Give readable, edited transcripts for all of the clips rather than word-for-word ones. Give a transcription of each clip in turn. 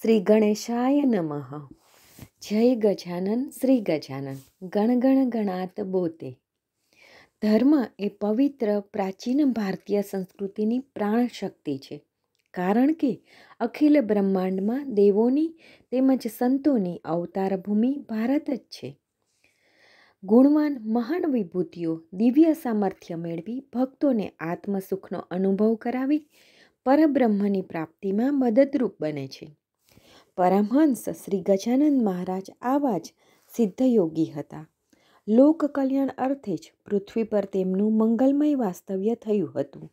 શ્રી ગણેશાય નમઃ. જય ગજાનન શ્રી ગજાનન. ગણ ગણ ગણાત બોતે. ધર્મ એ પવિત્ર પ્રાચીન ભારતીય સંસ્કૃતિની પ્રાણશક્તિ છે, કારણ કે અખિલ બ્રહ્માંડમાં દેવોની તેમજ સંતોની અવતાર ભૂમિ ભારત જ છે. ગુણવાન મહાન વિભૂતિઓ દિવ્ય સામર્થ્ય મેળવી ભક્તોને આત્મસુખનો અનુભવ કરાવી પરબ્રહ્મની પ્રાપ્તિમાં મદદરૂપ બને છે. પરમહંસ શ્રી ગજાનંદ મહારાજ આવા જ સિદ્ધયોગી હતા. લોક કલ્યાણ અર્થે જ પૃથ્વી પર તેમનું મંગલમય વાસ્તવ્ય થયું હતું.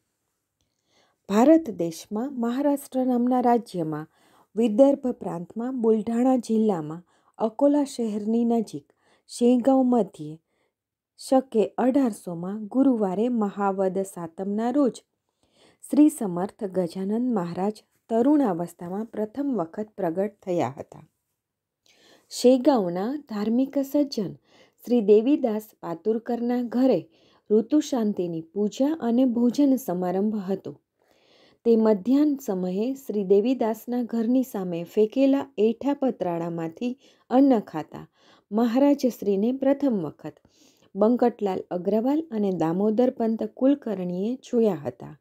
ભારત દેશમાં મહારાષ્ટ્ર નામના રાજ્યમાં વિદર્ભ પ્રાંતમાં બુલઢાણા જિલ્લામાં અકોલા શહેરની નજીક શેગાંવ મધ્યે શકે 1800માં ગુરુવારે મહાવદ સાતમના રોજ શ્રી સમર્થ ગજાનંદ મહારાજ તરુણાવસ્થામાં પ્રથમ વખત પ્રગટ થયા હતા. શેગાંવના ધાર્મિક સજ્જન શ્રી દેવીદાસ પાતુરકરના ઘરે ઋતુશાંતિની પૂજા અને ભોજન સમારંભ હતો. તે મધ્યાહ્ન સમયે શ્રી દેવીદાસના ઘરની સામે ફેંકેલા એઠા પતરાળામાંથી અન્ન ખાતા મહારાજશ્રીને પ્રથમ વખત બંકટલાલ અગ્રવાલ અને દામોદર પંત કુલકર્ણીએ જોયા હતા.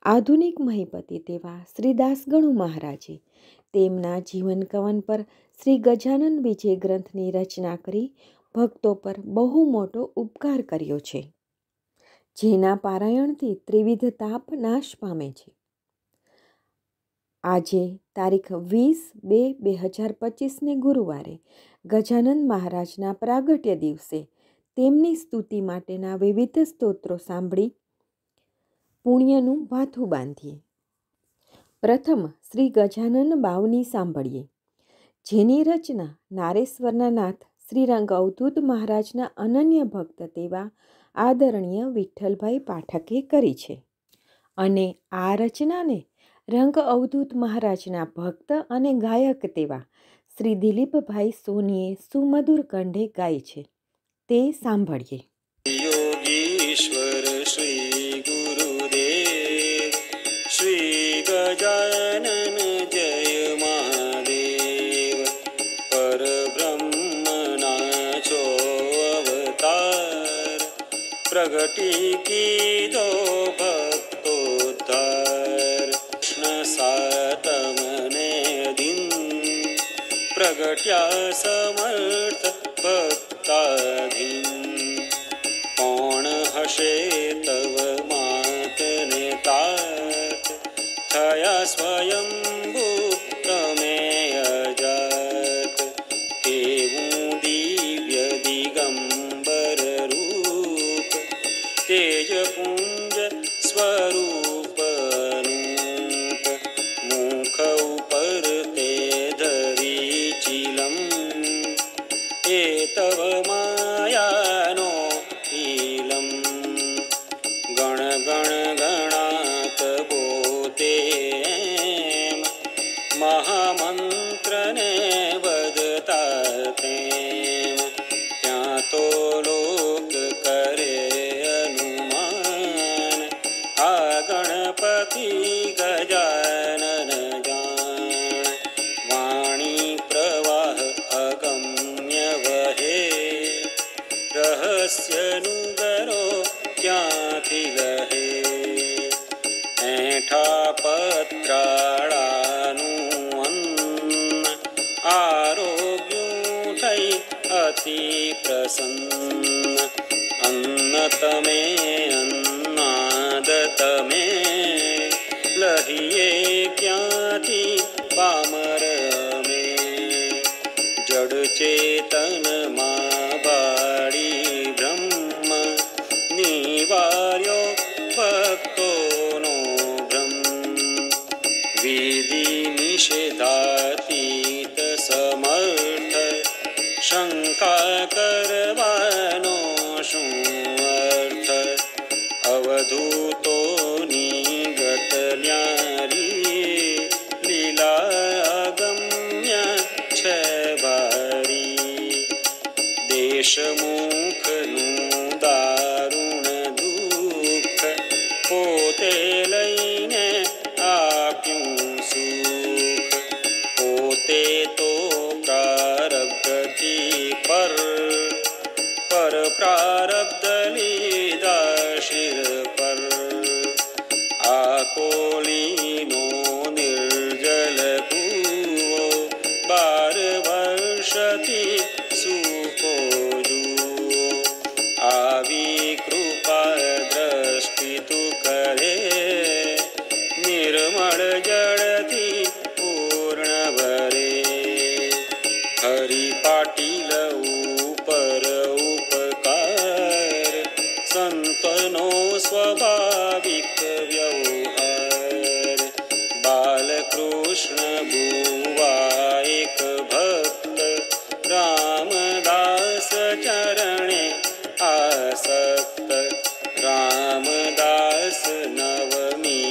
આધુનિક મહીપતિ તેવા શ્રી દાસગણુ મહારાજે તેમના જીવન કવન પર શ્રી ગજાનન વિજય ગ્રંથની રચના કરી ભક્તો પર બહુ મોટો ઉપકાર કર્યો છે, જેના પારાયણથી ત્રિવિધ તાપ નાશ પામે છે. આજે તારીખ 20/2/2025ને ગુરુવારે ગજાનન મહારાજના પ્રાગટ્ય દિવસે તેમની સ્તુતિ માટેના વિવિધ સ્તોત્રો સાંભળી પુણ્યનું ભાથું બાંધીએ. પ્રથમ શ્રી ગજાનન બાવની સાંભળીએ, જેની રચના નારેશ્વરના નાથ શ્રી રંગ અવધૂત મહારાજના અનન્ય ભક્ત તેવા આદરણીય વિઠ્ઠલભાઈ પાઠકે કરી છે અને આ રચનાને રંગ અવધૂત મહારાજના ભક્ત અને ગાયક તેવા શ્રી દિલીપભાઈ સોનીએ સુમધુર કંઠે ગાય છે. તે સાંભળીએ. યોગીશ્વર શ્રી ગુરુદેવ શ્રી ગજાનન જય મહાદેવ. પરબ્રહ્મના છો અવતાર, પ્રગટી કીધો ભક્તોદ્ધાર. સાતમને દિન પ્રગટ્યા સમર્થ ભક્તાધીન. કોણ હશે તવ માતને તાત, થયા સ્વયંભૂ તમે અજાત. કેવું દિવ્ય દિગંબર રૂપ, તેજ પુંજ સ્વરૂપ અનૂપ. મુખ ઉપર તે ધરી ચીલમ, એ તવ માયાનો ઈલમ. ગણ ગણ ગણાત બોતે એમ, મહામંત્રને બધતા તેમ. ત્યાં તો લોક કરે અનુમાન, આ ગણપતિ ગજાનન જાણ. વાણી પ્રવાહ અગમ્ય વહે, રહસ્યનું ગરો ક્યાંથી લહે. એઠા પત્રાળાનું અન્ન, આરોગ્યું થઈ અતિ પ્રસન્ન. અન્ન તમે અન્નાદ તમે, લહીએ ક્યાંથી પામર અમે. જડ ચેતનમાં બાળી બ્રહ્મ, નિવાર્યો ભક્તોનો ભ્રમ. વિધિ નિષેધાતીત સમર્થ, શંકા કરવાનો શું અર્થ. અવધૂતોની ગત ન્યારી, લીલા ગમ્ય છે બારી. દેશમુખનું દારૂણ દુઃખ, પોતે લઈને આપ્યું સુખ. कृष्ण बुवा एक भक्त रामदास चरणे आसक्त रामदास नवमी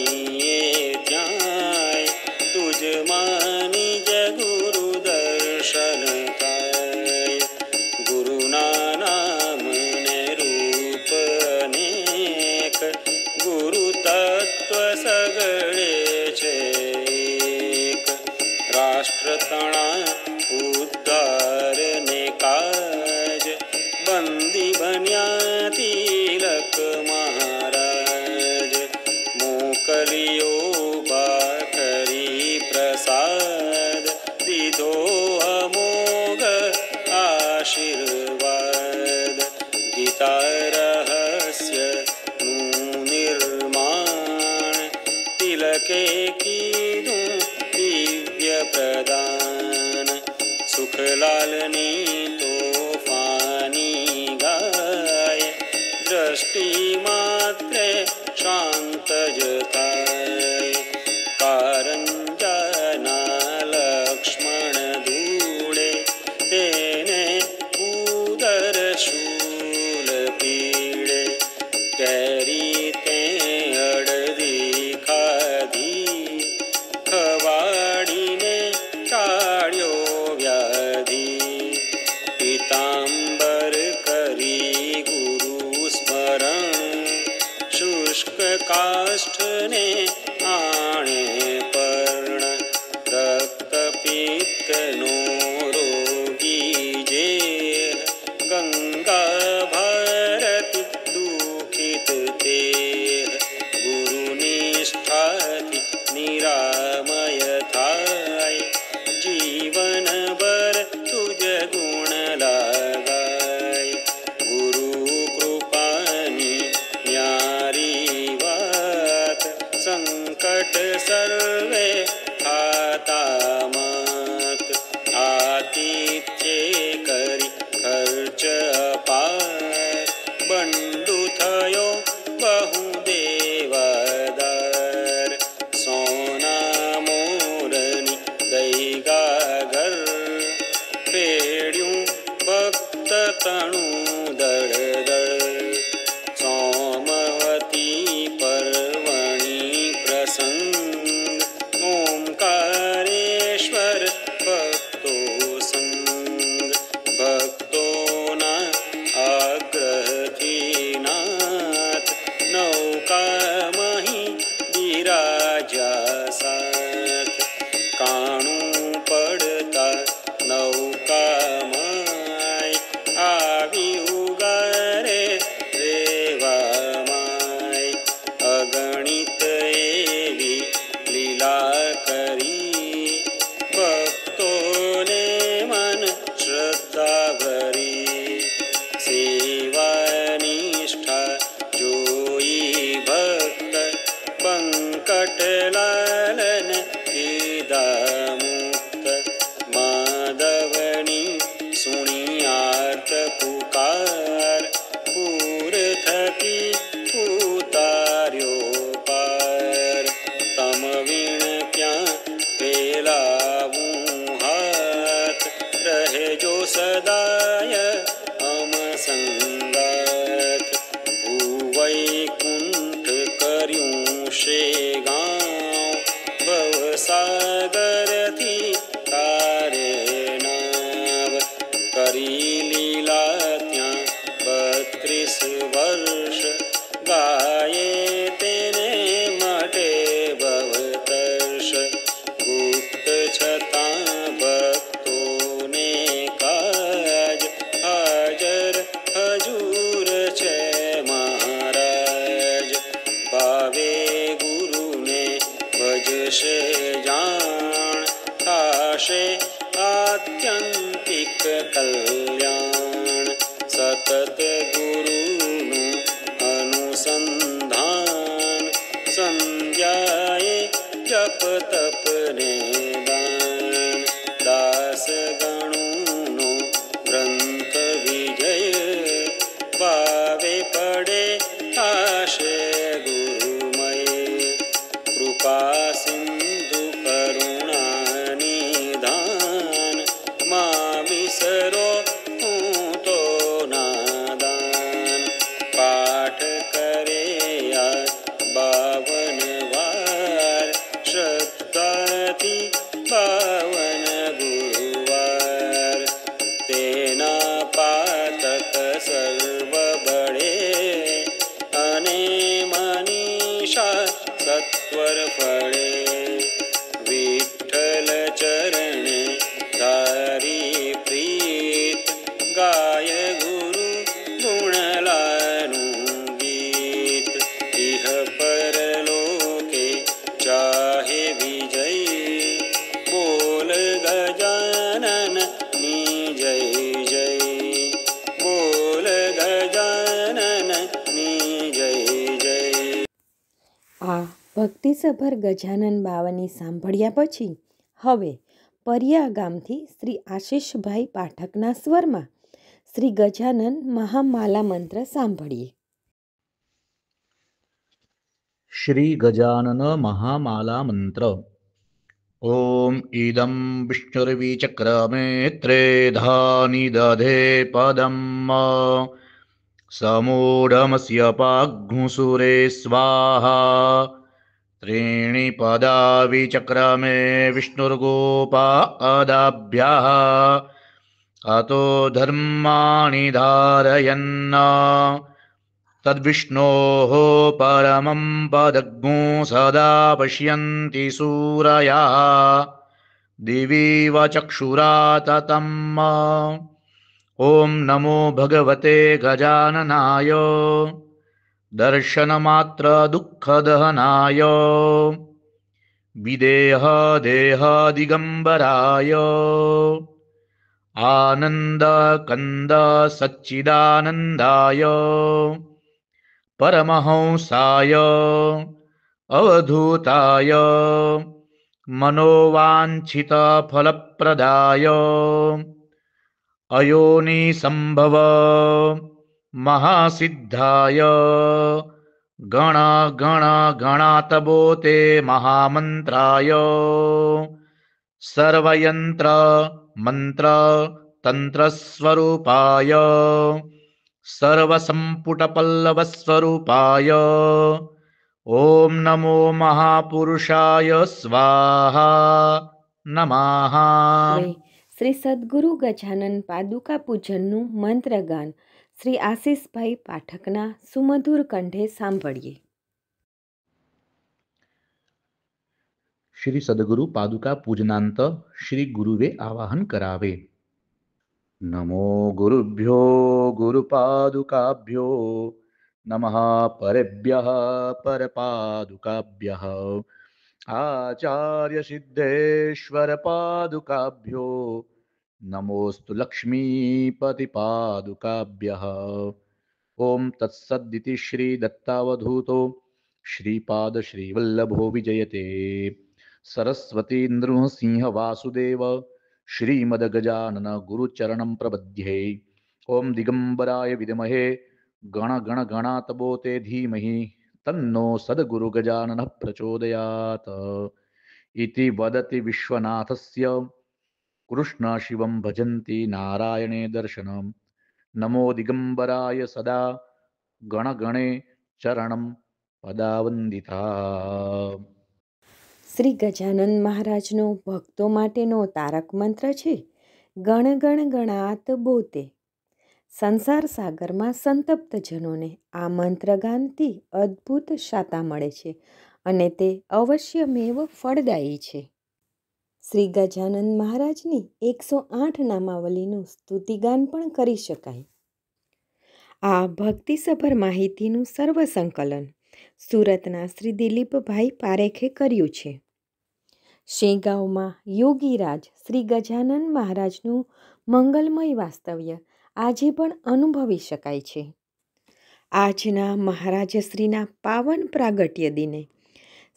त्याय तुझ मानी गुरु दर्शन थाय गुरुना नाम ने रूप अनेक गुरु तत्व सगळे छे एक राष्ट्र तणा उद्धार ने काज बंदी बन्या तिलक महाराज मोकलियो बाखरी प्रसाद दीधो अमोघ आशीर्वाद गीता रहस्य निर्माण तिलके कीधुं दिव्य प्रदान सुखलालनी तोफानी गाय दृष्टि मात्रे शांत जताय कारंजाना लक्ष्मण धूळे तेने उदर शूल पीड़े कैरी ते अड़दी खाधी खवाड़ीने टाळ्यो व्याधी पीतांबर करी गुरु स्मरण शुष्क काष्ठने आणे पर्ण रक्तपित्त नो रोगी जे गंगा भारती दुखित देह गुरुनिष्ठाति निरामय थाय जीवन भर तुझ गुण लगाय गुरु कृपानी न्यारी वात संकट सर्वे खाता मत आतिथ्य करी खर्च अपार बंडू थयो बहु देवादार सोना मोरनी दैगागर पेड्यूं भक्त तणु दळदळ सोमवती पर्वणी प्रसंग ओंकारेश्वर भक्तो संग भक्तोना आग्रहथी नाथ नौका मही विराजा साथ काणू पड़ता नौका माय आवी उगारे रेवा माय अगणित एवी लीला करी भक्तोने मन श्रद्धा भरी सेवा निष्ठा जोई भक्त पंकट लालन कीदा मुक्त माधवनी सुनियार्थ पुकार पूर थकी उतार्यो पार तम वीण क्या फैलाऊं हाथ रहे जो सदाय अम संगात भूवैकुंठ कर्यूं शे गाँव भवसागर थी तारे नाव करी लीला त्या 32 वर्ष गाये तेने मटे भवतर्ष गुप्त छता भक्तोने काज हाजर हजूर छे महाराज भावे गुरुने भजशे जान थाशे आत्यंतिक कल्याण सतत गुरुनु अनुसंधान संध्याए जप तप ने दान दास गणुनो ग्रंथ विजय भावे पड़े आशे गुरुमय कृपा सिंधु करुणा પાવન ગુરુવાર તેના પાતક સર્વ બળે અને મનીષા સત્વર ફળે વિઠ્ઠલ ચરણે ધારી પ્રીત ગાય ગુરુ ગુણલાનું ગીત ઇહ પરલોકે ચાહે વિજય બોલ ગજાનન ની જય જય બોલ ગજાનન ની જય જય. આ ભક્તિસભર ગજાનન બાવાની સાંભળ્યા પછી હવે પરિયા ગામથી શ્રી આશીષભાઈ પાઠકના સ્વરમાં શ્રી ગજાનન મહામાલા મંત્ર સાંભળીએ. श्री गजानन महामाला मंत्र. ओम इदं विष्णुर्विचक्रमे त्रेधानि दधे पदम् समूढमस्य पाघ्मुसुरे स्वाहा त्रीणि पदा विचक्रमे विष्णुर्गोपादाभ्यः अतो धर्माणि धारयन् तद्विष्णोः परमं पदग्मो सदा पश्यन्ति सूरयः दिवीव चक्षुरा ततम्. ॐ नमो भगवते गजाननाय दर्शनमात्र दुःखदहनाय विदेह देह दिगंबराय आनंद कंद सच्चिदानंदाय परमहंसाय अवधूताय मनोवांछित फलप्रदाय अयोनि संभव महासिद्धाय गण गण गणातबोते महामंत्राय सर्वयंत्र मंत्र तंत्र स्वरूपाय सर्वसंपुटपल्लवस्वरूपाय ओम नमो महापुरुषाय स्वाहा नमः. હવે શ્રી સદગુરુ ગજાનન પાદુકા પૂજનનું મંત્રગાન શ્રી આશીષભાઈ પાઠકના સુમધુર કંઠે સાંભળીએ. श्री सद्गुरु पादुका पूजनांत श्री गुरुवे आवाहन करावे. नमो गुरुभ्यो गुरुपादुकाभ्यो नमः परेभ्यः परपादुकाभ्यः आचार्य सिद्धेश्वर पादुकाभ्यो नमोस्तु लक्ष्मीपति पादुकाभ्यः. ओम तत्सदिति श्री दत्तावधूतो श्रीपाद श्रीवल्लभो विजयते सरस्वती नृसिंह वासुदेव श्रीमद्गजानन गुरुचरणं प्रपद्ये. ओम दिगंबराय विद्महे गण गण गणातबोते धीमहि तन्नो सद्गुरु गजानन प्रचोदयात्. इति वदति विश्वनाथस्य कृष्ण शिवं भजन्ति नारायणे दर्शनम्. नमो दिगंबराय सदा गण गणे चरणं पदावंदिता. શ્રી ગજાનન મહારાજનો ભક્તો માટેનો તારક મંત્ર છે ગણ ગણ ગણાત બોતે. સંસાર સાગરમાં સંતપ્ત જનોને આ મંત્રગાનથી અદ્ભુત શાતા મળે છે અને તે અવશ્યમેવ ફળદાયી છે. શ્રી ગજાનન મહારાજની 108 નામાવલીનું સ્તુતિગાન પણ કરી શકાય. આ ભક્તિસભર માહિતીનું સર્વસંકલન સુરતના શ્રી દિલીપભાઈ પારેખે કર્યું છે. શેગાંવમાં યોગીરાજ શ્રી ગજાનન મહારાજનું મંગલમય વાસ્તવ્ય આજે પણ અનુભવી શકાય છે. આજના મહારાજશ્રીના પાવન પ્રાગટ્ય દિને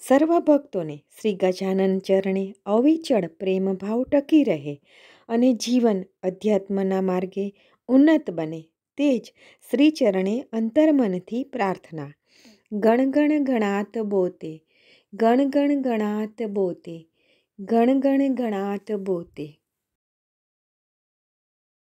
સર્વ ભક્તોને શ્રી ગજાનન ચરણે અવિચળ પ્રેમભાવ ટકી રહે અને જીવન અધ્યાત્મના માર્ગે ઉન્નત બને તે જ શ્રી ચરણે અંતર્મનથી પ્રાર્થના. ગણ ગણ ગણાત બોતે, ગણ ગણ ગણાત બોતે, ગણ ગણ ગણાત બોતે.